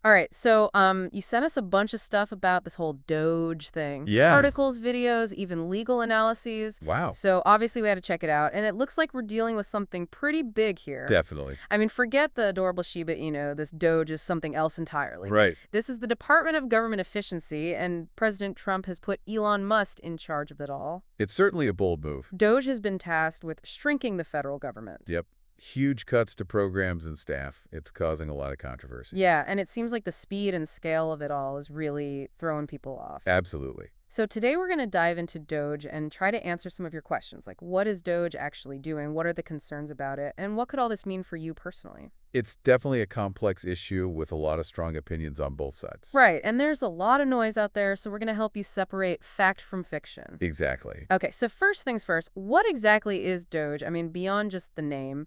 All right, so you sent us a bunch of stuff about this whole DOGE thing. Yeah. Articles, videos, even legal analyses. Wow. So obviously we had to check it out, and it looks like we're dealing with something pretty big here. Definitely. I mean, forget the adorable Shiba Inu. This DOGE is something else entirely. Right. This is the Department of Government Efficiency, and President Trump has put Elon Musk in charge of it all. It's certainly a bold move. DOGE has been tasked with shrinking the federal government. Yep. Huge cuts to programs and staff. It's causing a lot of controversy. Yeah, and it seems like the speed and scale of it all is really throwing people off. Absolutely. So today we're going to dive into DOGE and try to answer some of your questions, like what is DOGE actually doing, what are the concerns about it, and what could all this mean for you personally? It's definitely a complex issue with a lot of strong opinions on both sides. Right, and there's a lot of noise out there, so we're going to help you separate fact from fiction. Exactly. Okay, so first things first, what exactly is DOGE? I mean, beyond just the name,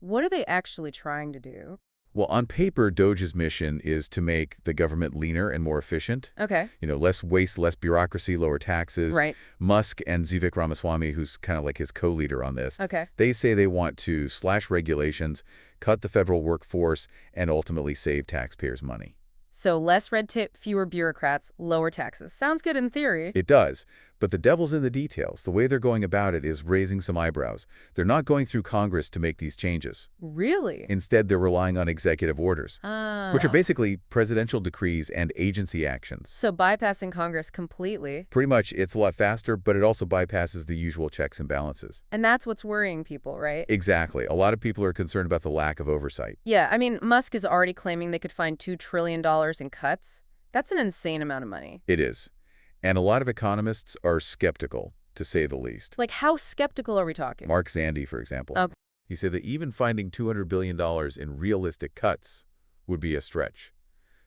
what are they actually trying to do? Well, on paper, DOGE's mission is to make the government leaner and more efficient. Okay. Less waste, less bureaucracy, lower taxes. Right. Musk and Vivek Ramaswamy, who's kind of like his co-leader on this, Okay. they say they want to slash regulations, cut the federal workforce, and ultimately save taxpayers' money. So less red tape, fewer bureaucrats, lower taxes. Sounds good in theory. It does, but the devil's in the details. The way they're going about it is raising some eyebrows. They're not going through Congress to make these changes. Really? Instead, they're relying on executive orders, which are Ah. basically presidential decrees and agency actions. So bypassing Congress completely. Pretty much, it's a lot faster, but it also bypasses the usual checks and balances. And that's what's worrying people, right? Exactly. A lot of people are concerned about the lack of oversight. Yeah, I mean, Musk is already claiming they could find $2 trillion in cuts. That's an insane amount of money. It is. And a lot of economists are skeptical, to say the least. Like, how skeptical are we talking? Mark Zandi, for example. Oh. He said that even finding $200 billion in realistic cuts would be a stretch.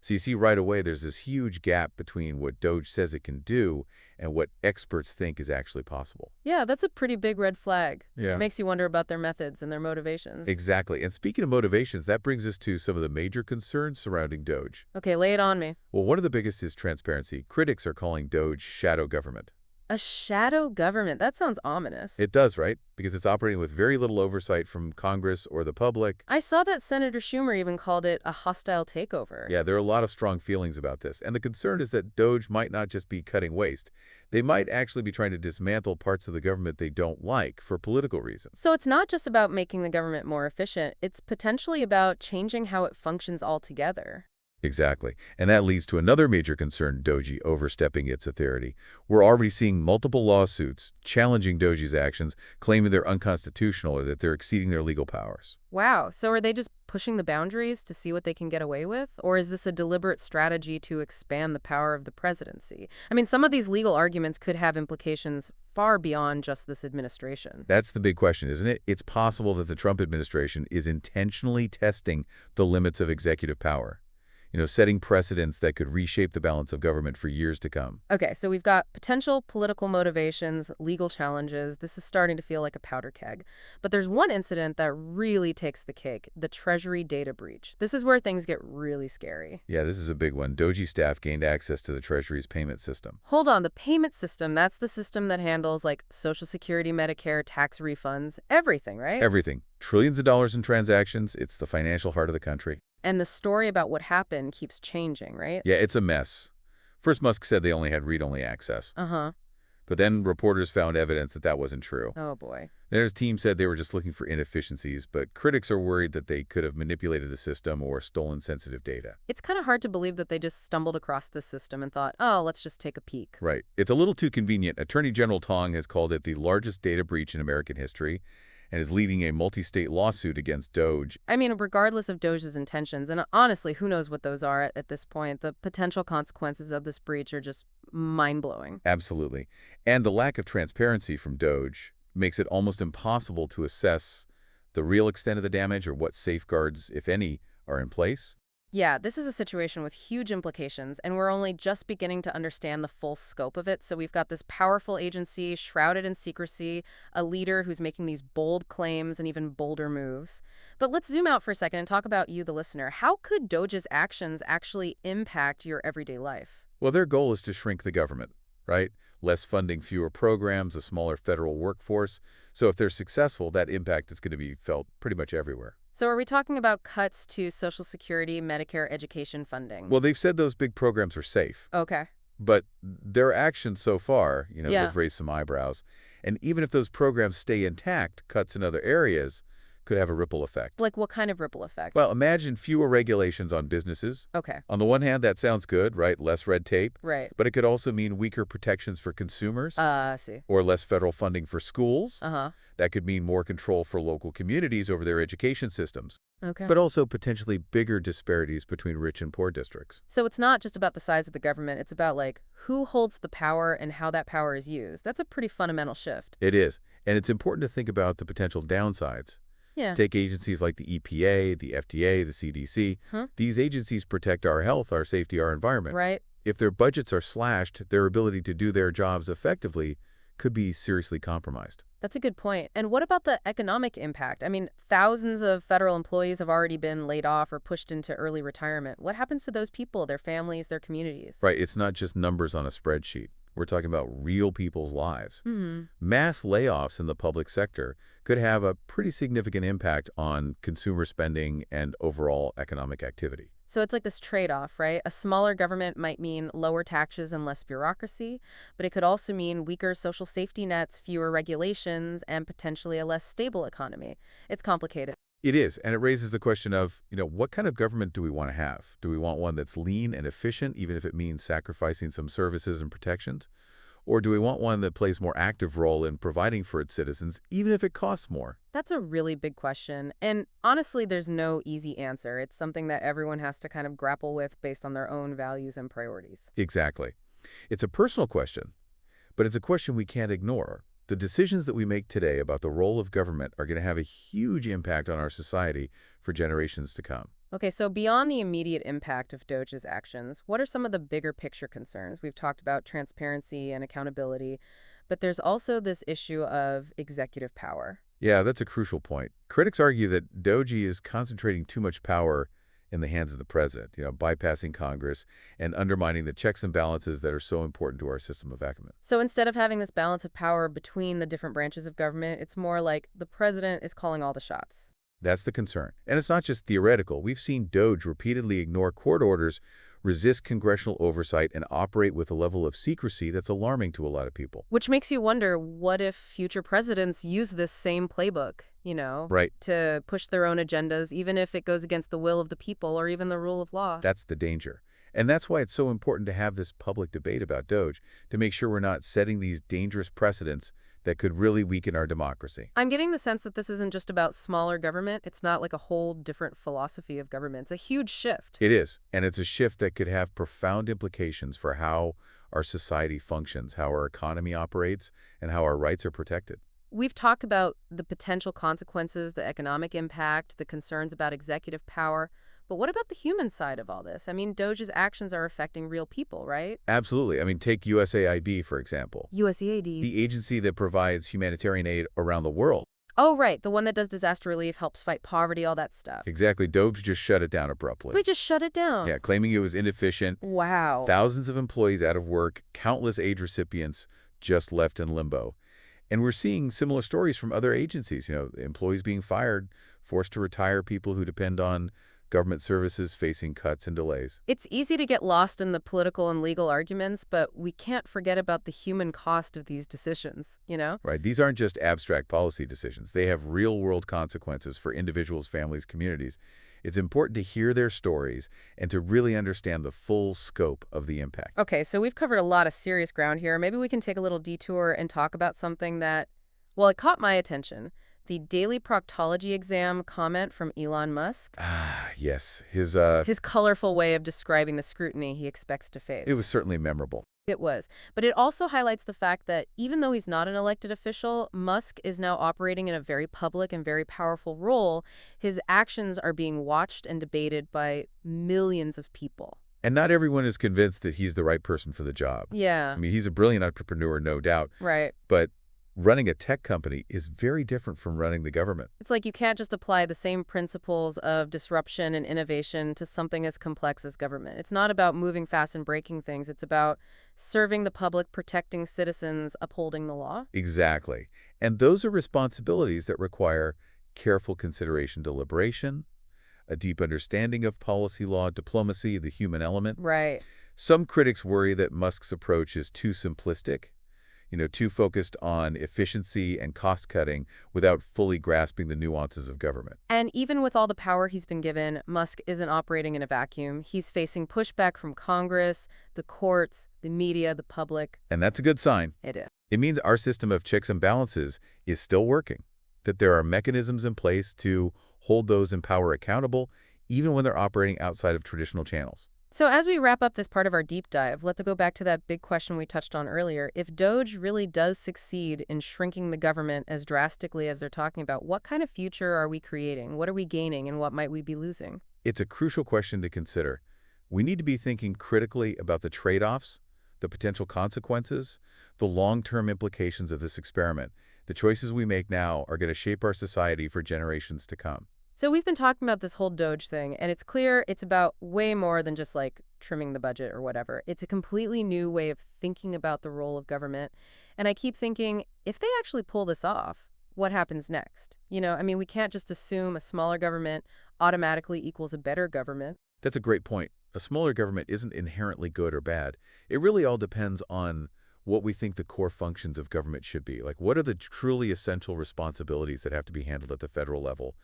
So you see right away there's this huge gap between what DOGE says it can do and what experts think is actually possible. Yeah, that's a pretty big red flag. Yeah. It makes you wonder about their methods and their motivations. Exactly. And speaking of motivations, that brings us to some of the major concerns surrounding DOGE. Okay, lay it on me. Well, one of the biggest is transparency. Critics are calling DOGE shadow government. A shadow government. That sounds ominous. It does, right? Because it's operating with very little oversight from Congress or the public. I saw that Senator Schumer even called it a hostile takeover. Yeah, there are a lot of strong feelings about this. And the concern is that DOGE might not just be cutting waste. They might actually be trying to dismantle parts of the government they don't like for political reasons. So it's not just about making the government more efficient. It's potentially about changing how it functions altogether. Exactly. And that leads to another major concern, DOGE overstepping its authority. We're already seeing multiple lawsuits challenging DOGE's actions, claiming they're unconstitutional or that they're exceeding their legal powers. Wow. So are they just pushing the boundaries to see what they can get away with? Or is this a deliberate strategy to expand the power of the presidency? I mean, some of these legal arguments could have implications far beyond just this administration. That's the big question, isn't it? It's possible that the Trump administration is intentionally testing the limits of executive power. Setting precedents that could reshape the balance of government for years to come. Okay, so we've got potential political motivations, legal challenges. This is starting to feel like a powder keg. But there's one incident that really takes the cake, the Treasury data breach. This is where things get really scary. Yeah, this is a big one. DOGE staff gained access to the Treasury's payment system. Hold on, the payment system, that's the system that handles like Social Security, Medicare, tax refunds, everything, right? Everything. Trillions of dollars in transactions. It's the financial heart of the country. And the story about what happened keeps changing, right? Yeah, it's a mess. First, Musk said they only had read-only access. Uh-huh. But then reporters found evidence that that wasn't true. Oh, boy. Then his team said they were just looking for inefficiencies, but critics are worried that they could have manipulated the system or stolen sensitive data. It's kind of hard to believe that they just stumbled across this system and thought, oh, let's just take a peek. Right. It's a little too convenient. Attorney General Tong has called it the largest data breach in American history and is leading a multi-state lawsuit against DOGE. I mean, regardless of DOGE's intentions, and honestly, who knows what those are at this point, the potential consequences of this breach are just mind-blowing. Absolutely. And the lack of transparency from DOGE makes it almost impossible to assess the real extent of the damage or what safeguards, if any, are in place. Yeah, this is a situation with huge implications, and we're only just beginning to understand the full scope of it. So we've got this powerful agency shrouded in secrecy, a leader who's making these bold claims and even bolder moves. But let's zoom out for a second and talk about you, the listener. How could DOGE's actions actually impact your everyday life? Well, their goal is to shrink the government, right? Less funding, fewer programs, a smaller federal workforce. So if they're successful, that impact is going to be felt pretty much everywhere. So are we talking about cuts to Social Security, Medicare, education funding? Well, they've said those big programs are safe, Okay. but their actions so far, Yeah. they've raised some eyebrows. And even if those programs stay intact, cuts in other areas could have a ripple effect. Like what kind of ripple effect? Well, imagine fewer regulations on businesses. Okay. On the one hand, that sounds good, right? Less red tape. Right. But it could also mean weaker protections for consumers I see. or less federal funding for schools. Uh-huh. That could mean more control for local communities over their education systems, Okay. but also potentially bigger disparities between rich and poor districts. So it's not just about the size of the government, it's about like who holds the power and how that power is used. That's a pretty fundamental shift. It is, and it's important to think about the potential downsides. Yeah. Take agencies like the EPA, the FDA, the CDC. Huh? These agencies protect our health, our safety, our environment. Right? If their budgets are slashed, their ability to do their jobs effectively could be seriously compromised. That's a good point. And what about the economic impact? I mean, thousands of federal employees have already been laid off or pushed into early retirement. What happens to those people, their families, their communities? Right, it's not just numbers on a spreadsheet. We're talking about real people's lives. Hmm. Mass layoffs in the public sector could have a pretty significant impact on consumer spending and overall economic activity. So it's like this trade-off, right? A smaller government might mean lower taxes and less bureaucracy, but it could also mean weaker social safety nets, fewer regulations, and potentially a less stable economy. It's complicated. It is, and it raises the question of, what kind of government do we want to have? Do we want one that's lean and efficient, even if it means sacrificing some services and protections? Or do we want one that plays a more active role in providing for its citizens, even if it costs more? That's a really big question. And honestly, there's no easy answer. It's something that everyone has to kind of grapple with based on their own values and priorities. Exactly. It's a personal question, but it's a question we can't ignore. The decisions that we make today about the role of government are going to have a huge impact on our society for generations to come. Okay, so beyond the immediate impact of DOGE's actions, what are some of the bigger picture concerns? We've talked about transparency and accountability, but there's also this issue of executive power. Yeah, that's a crucial point. Critics argue that DOGE is concentrating too much power in the hands of the president, bypassing Congress and undermining the checks and balances that are so important to our system of government. So instead of having this balance of power between the different branches of government, it's more like the president is calling all the shots. That's the concern. And it's not just theoretical. We've seen DOGE repeatedly ignore court orders, resist congressional oversight, and operate with a level of secrecy that's alarming to a lot of people. Which makes you wonder, what if future presidents use this same playbook, Right. to push their own agendas, even if it goes against the will of the people or even the rule of law? That's the danger. And that's why it's so important to have this public debate about DOGE, to make sure we're not setting these dangerous precedents that could really weaken our democracy. I'm getting the sense that this isn't just about smaller government. It's not like a whole different philosophy of government. It's a huge shift. It is, and it's a shift that could have profound implications for how our society functions, how our economy operates, and how our rights are protected. We've talked about the potential consequences, the economic impact, the concerns about executive power. But what about the human side of all this? I mean, DOGE's actions are affecting real people, right? Absolutely. I mean, take USAID, for example, USAID. the agency that provides humanitarian aid around the world. Oh, right. The one that does disaster relief, helps fight poverty, all that stuff. Exactly. DOGE just shut it down abruptly. We just shut it down. Yeah, claiming it was inefficient. Wow. Thousands of employees out of work, countless aid recipients just left in limbo. And we're seeing similar stories from other agencies, employees being fired, forced to retire, people who depend on government services facing cuts and delays. It's easy to get lost in the political and legal arguments, but we can't forget about the human cost of these decisions. Right. These aren't just abstract policy decisions. They have real-world consequences for individuals, families, communities. It's important to hear their stories and to really understand the full scope of the impact. Okay, so we've covered a lot of serious ground here. Maybe we can take a little detour and talk about something that, well, it caught my attention. The daily proctology exam comment from Elon Musk. Ah, yes. His colorful way of describing the scrutiny he expects to face. It was certainly memorable. It was. But it also highlights the fact that even though he's not an elected official, Musk is now operating in a very public and very powerful role. His actions are being watched and debated by millions of people. And not everyone is convinced that he's the right person for the job. Yeah. I mean, he's a brilliant entrepreneur, no doubt. Right. But running a tech company is very different from running the government. It's like you can't just apply the same principles of disruption and innovation to something as complex as government. It's not about moving fast and breaking things. It's about serving the public, protecting citizens, upholding the law. Exactly. And those are responsibilities that require careful consideration, deliberation, a deep understanding of policy law, diplomacy, the human element. Right. Some critics worry that Musk's approach is too simplistic, too focused on efficiency and cost-cutting without fully grasping the nuances of government. And even with all the power he's been given, Musk isn't operating in a vacuum. He's facing pushback from Congress, the courts, the media, the public. And that's a good sign. It is. It means our system of checks and balances is still working, that there are mechanisms in place to hold those in power accountable, even when they're operating outside of traditional channels. So as we wrap up this part of our deep dive, let's go back to that big question we touched on earlier. If DOGE really does succeed in shrinking the government as drastically as they're talking about, what kind of future are we creating? What are we gaining, and what might we be losing? It's a crucial question to consider. We need to be thinking critically about the trade-offs, the potential consequences, the long-term implications of this experiment. The choices we make now are going to shape our society for generations to come. So we've been talking about this whole DOGE thing, and it's clear it's about way more than just like trimming the budget or whatever. It's a completely new way of thinking about the role of government. And I keep thinking, if they actually pull this off, what happens next? We can't just assume a smaller government automatically equals a better government. That's a great point. A smaller government isn't inherently good or bad. It really all depends on what we think the core functions of government should be. Like, what are the truly essential responsibilities that have to be handled at the federal level?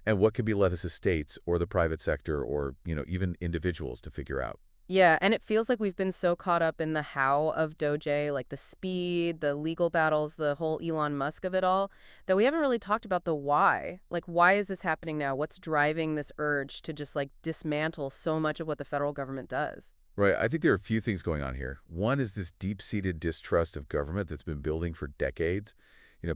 And what can be left to states or the private sector or, even individuals to figure out? Yeah, and it feels like we've been so caught up in the how of DOGE, like the speed, the legal battles, the whole Elon Musk of it all, that we haven't really talked about the why. Like, why is this happening now? What's driving this urge to just, like, dismantle so much of what the federal government does? Right. I think there are a few things going on here. One is this deep-seated distrust of government that's been building for decades.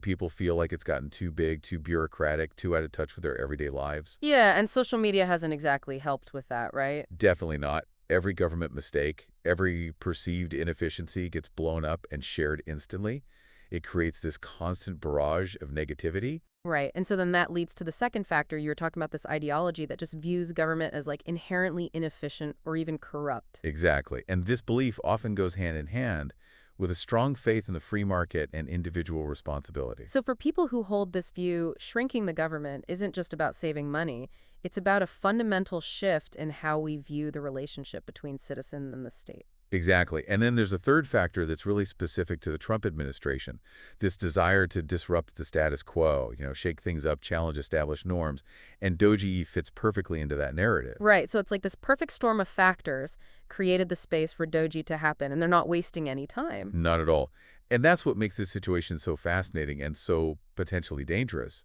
People feel like it's gotten too big, too bureaucratic, too out of touch with their everyday lives. Yeah, and social media hasn't exactly helped with that, right? Definitely not. Every government mistake, every perceived inefficiency gets blown up and shared instantly. It creates this constant barrage of negativity. Right. And so then that leads to the second factor. You were talking about this ideology that just views government as like inherently inefficient or even corrupt. Exactly. And this belief often goes hand in hand with a strong faith in the free market and individual responsibility. So for people who hold this view, shrinking the government isn't just about saving money. It's about a fundamental shift in how we view the relationship between citizen and the state. Exactly. And then there's a third factor that's really specific to the Trump administration, this desire to disrupt the status quo, shake things up, challenge established norms, and DOGE fits perfectly into that narrative. Right. So it's like this perfect storm of factors created the space for DOGE to happen, and they're not wasting any time. Not at all. And that's what makes this situation so fascinating and so potentially dangerous.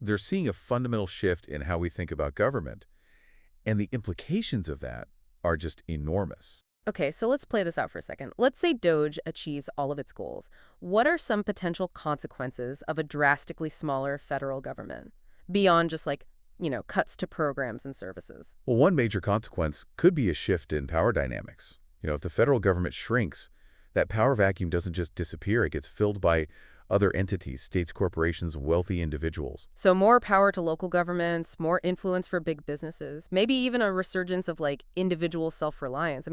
They're seeing a fundamental shift in how we think about government, and the implications of that are just enormous. Okay, so let's play this out for a second. Let's say DOGE achieves all of its goals. What are some potential consequences of a drastically smaller federal government beyond just like, cuts to programs and services? Well, one major consequence could be a shift in power dynamics. If the federal government shrinks, that power vacuum doesn't just disappear. It gets filled by other entities, states, corporations, wealthy individuals. So more power to local governments, more influence for big businesses, maybe even a resurgence of like individual self-reliance.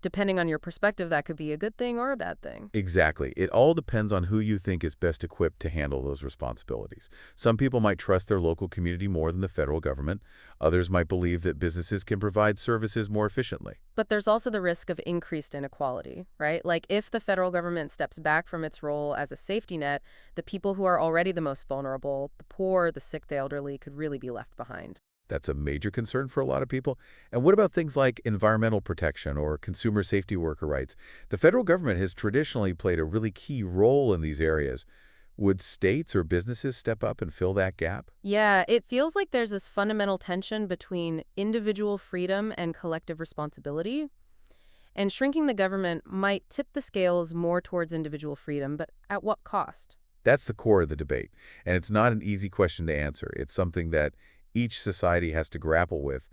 Depending on your perspective, that could be a good thing or a bad thing. Exactly. It all depends on who you think is best equipped to handle those responsibilities. Some people might trust their local community more than the federal government. Others might believe that businesses can provide services more efficiently. But there's also the risk of increased inequality, right? Like if the federal government steps back from its role as a safety net, the people who are already the most vulnerable, the poor, the sick, the elderly, could really be left behind. That's a major concern for a lot of people. And what about things like environmental protection or consumer safety worker rights? The federal government has traditionally played a really key role in these areas. Would states or businesses step up and fill that gap? Yeah, it feels like there's this fundamental tension between individual freedom and collective responsibility. And shrinking the government might tip the scales more towards individual freedom, but at what cost? That's the core of the debate. And it's not an easy question to answer. It's something that each society has to grapple with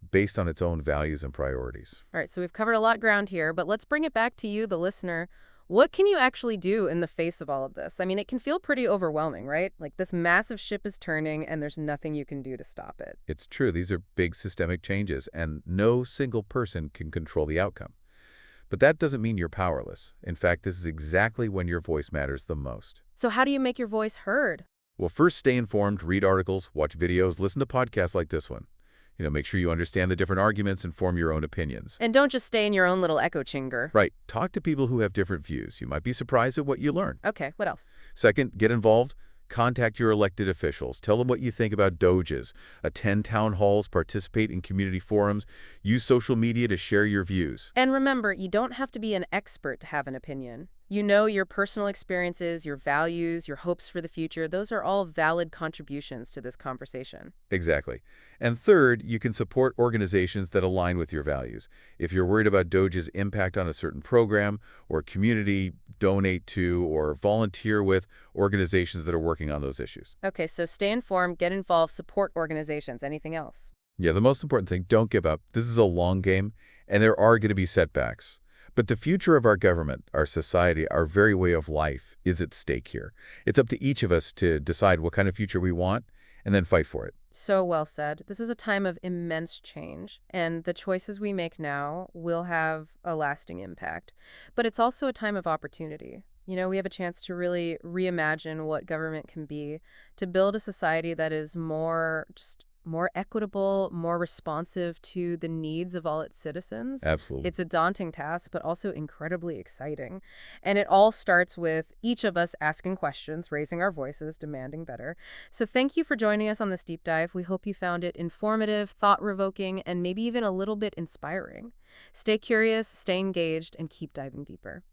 based on its own values and priorities. All right, so we've covered a lot of ground here, but let's bring it back to you, the listener. What can you actually do in the face of all of this? It can feel pretty overwhelming, right? Like this massive ship is turning and there's nothing you can do to stop it. It's true. These are big systemic changes, and no single person can control the outcome. But that doesn't mean you're powerless. In fact, this is exactly when your voice matters the most. So how do you make your voice heard? Well, first, stay informed, read articles, watch videos, listen to podcasts like this one. Make sure you understand the different arguments and form your own opinions. And don't just stay in your own little echo chamber. Right. Talk to people who have different views. You might be surprised at what you learn. Okay, what else? Second, get involved. Contact your elected officials. Tell them what you think about DOGEs. Attend town halls, participate in community forums, use social media to share your views. And remember, you don't have to be an expert to have an opinion. You know your personal experiences, your values, your hopes for the future, those are all valid contributions to this conversation. Exactly. And third, you can support organizations that align with your values. If you're worried about DOGE's impact on a certain program or community, donate to or volunteer with organizations that are working on those issues. Okay, so stay informed, get involved, support organizations. Anything else? Yeah, the most important thing, don't give up. This is a long game, and there are going to be setbacks. But the future of our government, our society, our very way of life is at stake here. It's up to each of us to decide what kind of future we want and then fight for it. So well said. This is a time of immense change, and the choices we make now will have a lasting impact. But it's also a time of opportunity. We have a chance to really reimagine what government can be, to build a society that is more equitable, more responsive to the needs of all its citizens. Absolutely. It's a daunting task, but also incredibly exciting. And it all starts with each of us asking questions, raising our voices, demanding better. So thank you for joining us on this deep dive. We hope you found it informative, thought-provoking, and maybe even a little bit inspiring. Stay curious, stay engaged, and keep diving deeper.